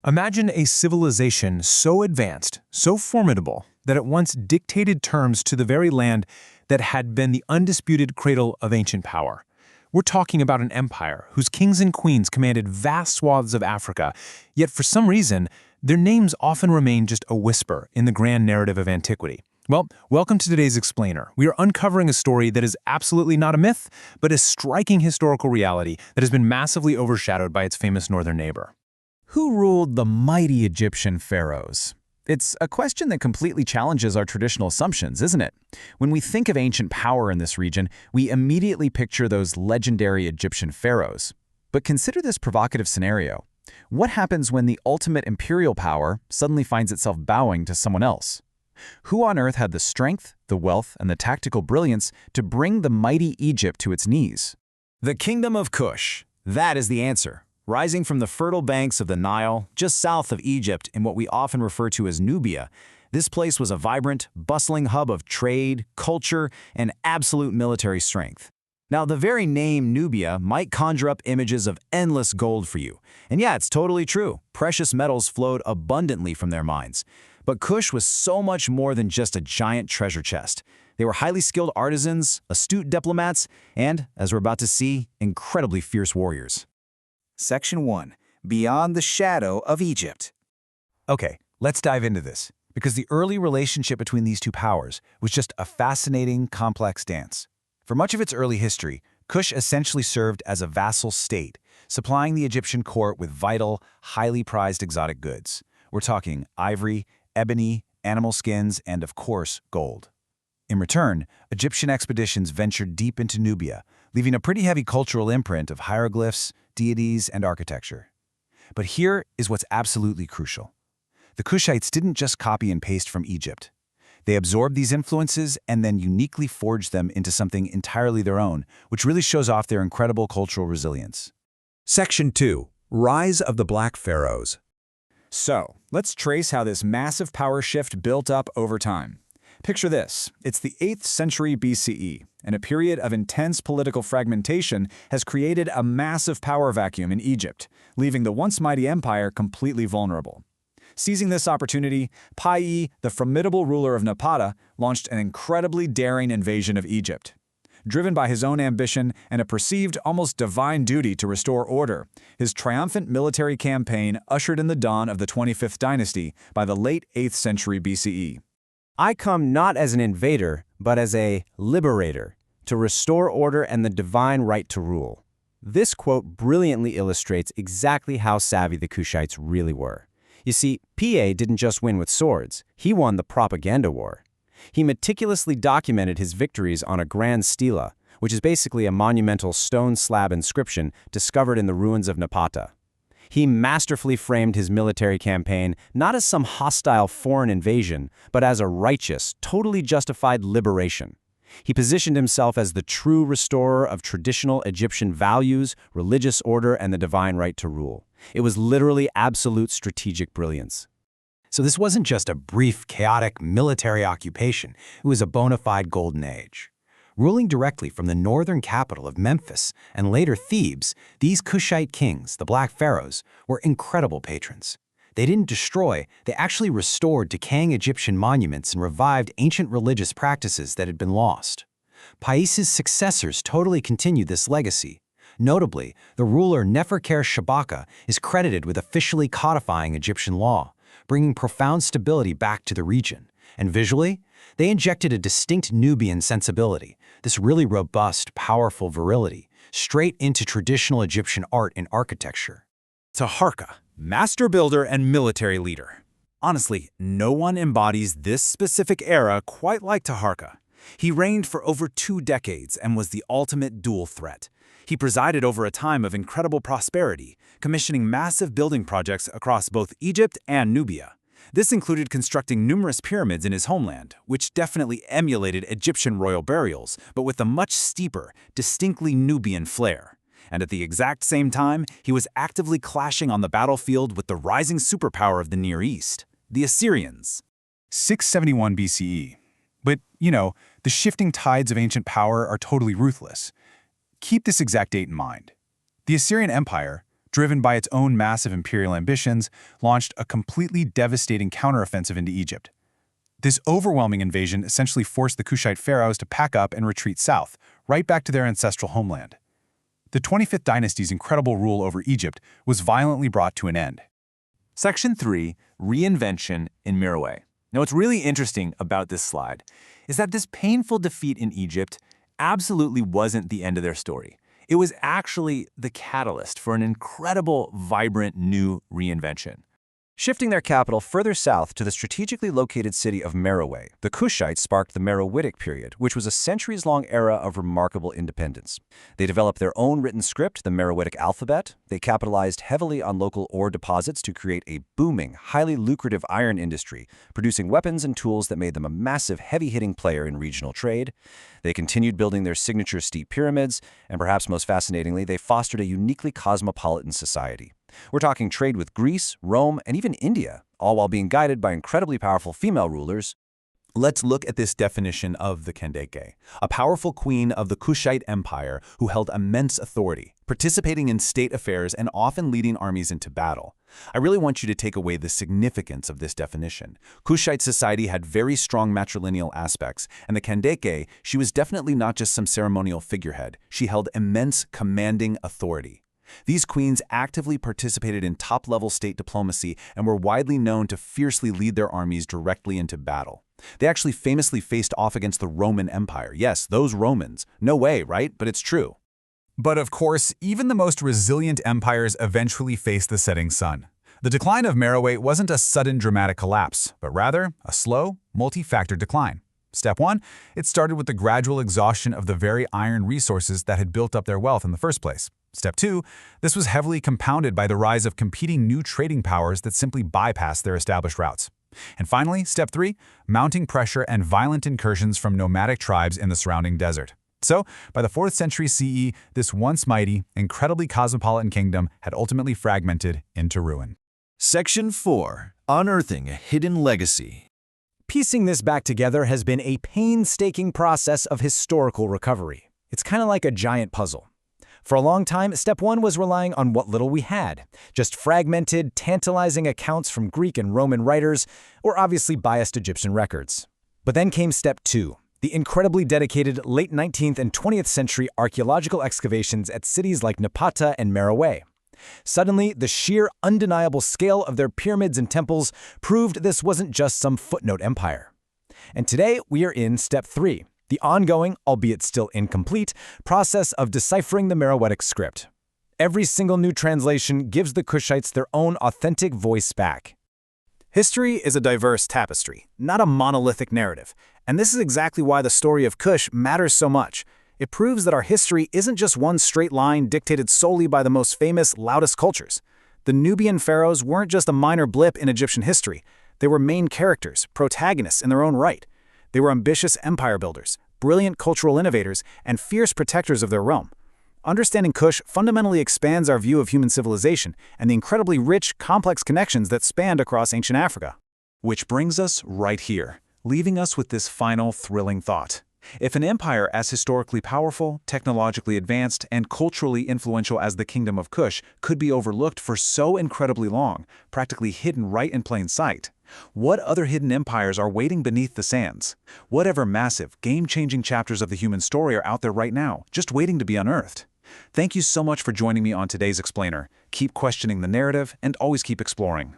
Imagine a civilization so advanced, so formidable, that it once dictated terms to the very land that had been the undisputed cradle of ancient power. We're talking about an empire whose kings and queens commanded vast swaths of Africa, yet for some reason, their names often remain just a whisper in the grand narrative of antiquity. Well, welcome to today's Explainer. We are uncovering a story that is absolutely not a myth, but a striking historical reality that has been massively overshadowed by its famous northern neighbor. Who ruled the mighty Egyptian pharaohs? It's a question that completely challenges our traditional assumptions, isn't it? When we think of ancient power in this region, we immediately picture those legendary Egyptian pharaohs. But consider this provocative scenario. What happens when the ultimate imperial power suddenly finds itself bowing to someone else? Who on earth had the strength, the wealth, and the tactical brilliance to bring the mighty Egypt to its knees? The Kingdom of Kush. That is the answer. Rising from the fertile banks of the Nile, just south of Egypt in what we often refer to as Nubia, this place was a vibrant, bustling hub of trade, culture, and absolute military strength. Now, the very name Nubia might conjure up images of endless gold for you. And yeah, it's totally true. Precious metals flowed abundantly from their mines. But Kush was so much more than just a giant treasure chest. They were highly skilled artisans, astute diplomats, and, as we're about to see, incredibly fierce warriors. Section 1. Beyond the Shadow of Egypt. Okay, let's dive into this, because the early relationship between these two powers was just a fascinating, complex dance. For much of its early history, Kush essentially served as a vassal state, supplying the Egyptian court with vital, highly prized exotic goods. We're talking ivory, ebony, animal skins, and of course, gold. In return, Egyptian expeditions ventured deep into Nubia, leaving a pretty heavy cultural imprint of hieroglyphs, deities, and architecture. But here is what's absolutely crucial. The Kushites didn't just copy and paste from Egypt. They absorbed these influences and then uniquely forged them into something entirely their own, which really shows off their incredible cultural resilience. Section 2. Rise of the Black Pharaohs. So, let's trace how this massive power shift built up over time. Picture this. It's the 8th century BCE, and a period of intense political fragmentation has created a massive power vacuum in Egypt, leaving the once mighty empire completely vulnerable. Seizing this opportunity, Pai, the formidable ruler of Napata, launched an incredibly daring invasion of Egypt. Driven by his own ambition and a perceived almost divine duty to restore order, his triumphant military campaign ushered in the dawn of the 25th dynasty by the late 8th century BCE. I come not as an invader, but as a liberator, to restore order and the divine right to rule. This quote brilliantly illustrates exactly how savvy the Kushites really were. You see, Pa didn't just win with swords, he won the propaganda war. He meticulously documented his victories on a grand stela, which is basically a monumental stone slab inscription discovered in the ruins of Napata. He masterfully framed his military campaign not as some hostile foreign invasion, but as a righteous, totally justified liberation. He positioned himself as the true restorer of traditional Egyptian values, religious order, and the divine right to rule. It was literally absolute strategic brilliance. So this wasn't just a brief, chaotic military occupation. It was a bona fide golden age. Ruling directly from the northern capital of Memphis and later Thebes, these Kushite kings, the Black Pharaohs, were incredible patrons. They didn't destroy, they actually restored decaying Egyptian monuments and revived ancient religious practices that had been lost. Pais's successors totally continued this legacy. Notably, the ruler Neferker-Shabaka is credited with officially codifying Egyptian law, bringing profound stability back to the region. And visually, they injected a distinct Nubian sensibility, this really robust, powerful virility, straight into traditional Egyptian art and architecture. Taharqa, master builder and military leader. Honestly, no one embodies this specific era quite like Taharqa. He reigned for over 2 decades and was the ultimate dual threat. He presided over a time of incredible prosperity, commissioning massive building projects across both Egypt and Nubia. This included constructing numerous pyramids in his homeland, which definitely emulated Egyptian royal burials, but with a much steeper, distinctly Nubian flair. And at the exact same time, he was actively clashing on the battlefield with the rising superpower of the Near East, the Assyrians. 671 BCE. But, the shifting tides of ancient power are totally ruthless. Keep this exact date in mind. The Assyrian Empire, driven by its own massive imperial ambitions, launched a completely devastating counteroffensive into Egypt. This overwhelming invasion essentially forced the Kushite pharaohs to pack up and retreat south, right back to their ancestral homeland. The 25th dynasty's incredible rule over Egypt was violently brought to an end. Section 3, Reinvention in Meroe. Now, what's really interesting about this slide is that this painful defeat in Egypt absolutely wasn't the end of their story. It was actually the catalyst for an incredible, vibrant new reinvention. Shifting their capital further south to the strategically located city of Meroe, the Kushites sparked the Meroitic period, which was a centuries-long era of remarkable independence. They developed their own written script, the Meroitic alphabet. They capitalized heavily on local ore deposits to create a booming, highly lucrative iron industry, producing weapons and tools that made them a massive, heavy-hitting player in regional trade. They continued building their signature steep pyramids, and perhaps most fascinatingly, they fostered a uniquely cosmopolitan society. We're talking trade with Greece, Rome, and even India, all while being guided by incredibly powerful female rulers. Let's look at this definition of the Kandake, a powerful queen of the Kushite Empire who held immense authority, participating in state affairs and often leading armies into battle. I really want you to take away the significance of this definition. Kushite society had very strong matrilineal aspects, and the Kandake, she was definitely not just some ceremonial figurehead. She held immense commanding authority. These queens actively participated in top-level state diplomacy and were widely known to fiercely lead their armies directly into battle. They actually famously faced off against the Roman Empire. Yes, those Romans. No way, right? But it's true. But of course, even the most resilient empires eventually face the setting sun. The decline of Meroe wasn't a sudden dramatic collapse, but rather a slow, multi-factor decline. Step 1, it started with the gradual exhaustion of the very iron resources that had built up their wealth in the first place. Step 2, this was heavily compounded by the rise of competing new trading powers that simply bypassed their established routes. And finally, Step 3, mounting pressure and violent incursions from nomadic tribes in the surrounding desert. So, by the 4th century CE, this once mighty, incredibly cosmopolitan kingdom had ultimately fragmented into ruin. Section 4. Unearthing a Hidden Legacy. Piecing this back together has been a painstaking process of historical recovery. It's kind of like a giant puzzle. For a long time, Step 1 was relying on what little we had, just fragmented, tantalizing accounts from Greek and Roman writers, or obviously biased Egyptian records. But then came Step 2, the incredibly dedicated late 19th and 20th century archaeological excavations at cities like Napata and Meroe. Suddenly, the sheer, undeniable scale of their pyramids and temples proved this wasn't just some footnote empire. And today, we are in Step 3, the ongoing, albeit still incomplete, process of deciphering the Meroitic script. Every single new translation gives the Kushites their own authentic voice back. History is a diverse tapestry, not a monolithic narrative, and this is exactly why the story of Kush matters so much. It proves that our history isn't just one straight line dictated solely by the most famous, loudest cultures. The Nubian pharaohs weren't just a minor blip in Egyptian history. They were main characters, protagonists in their own right. They were ambitious empire builders, brilliant cultural innovators, and fierce protectors of their realm. Understanding Kush fundamentally expands our view of human civilization and the incredibly rich, complex connections that spanned across ancient Africa. Which brings us right here, leaving us with this final thrilling thought. If an empire as historically powerful, technologically advanced, and culturally influential as the Kingdom of Kush could be overlooked for so incredibly long, practically hidden right in plain sight, what other hidden empires are waiting beneath the sands? Whatever massive, game-changing chapters of the human story are out there right now, just waiting to be unearthed? Thank you so much for joining me on today's Explainer. Keep questioning the narrative and always keep exploring.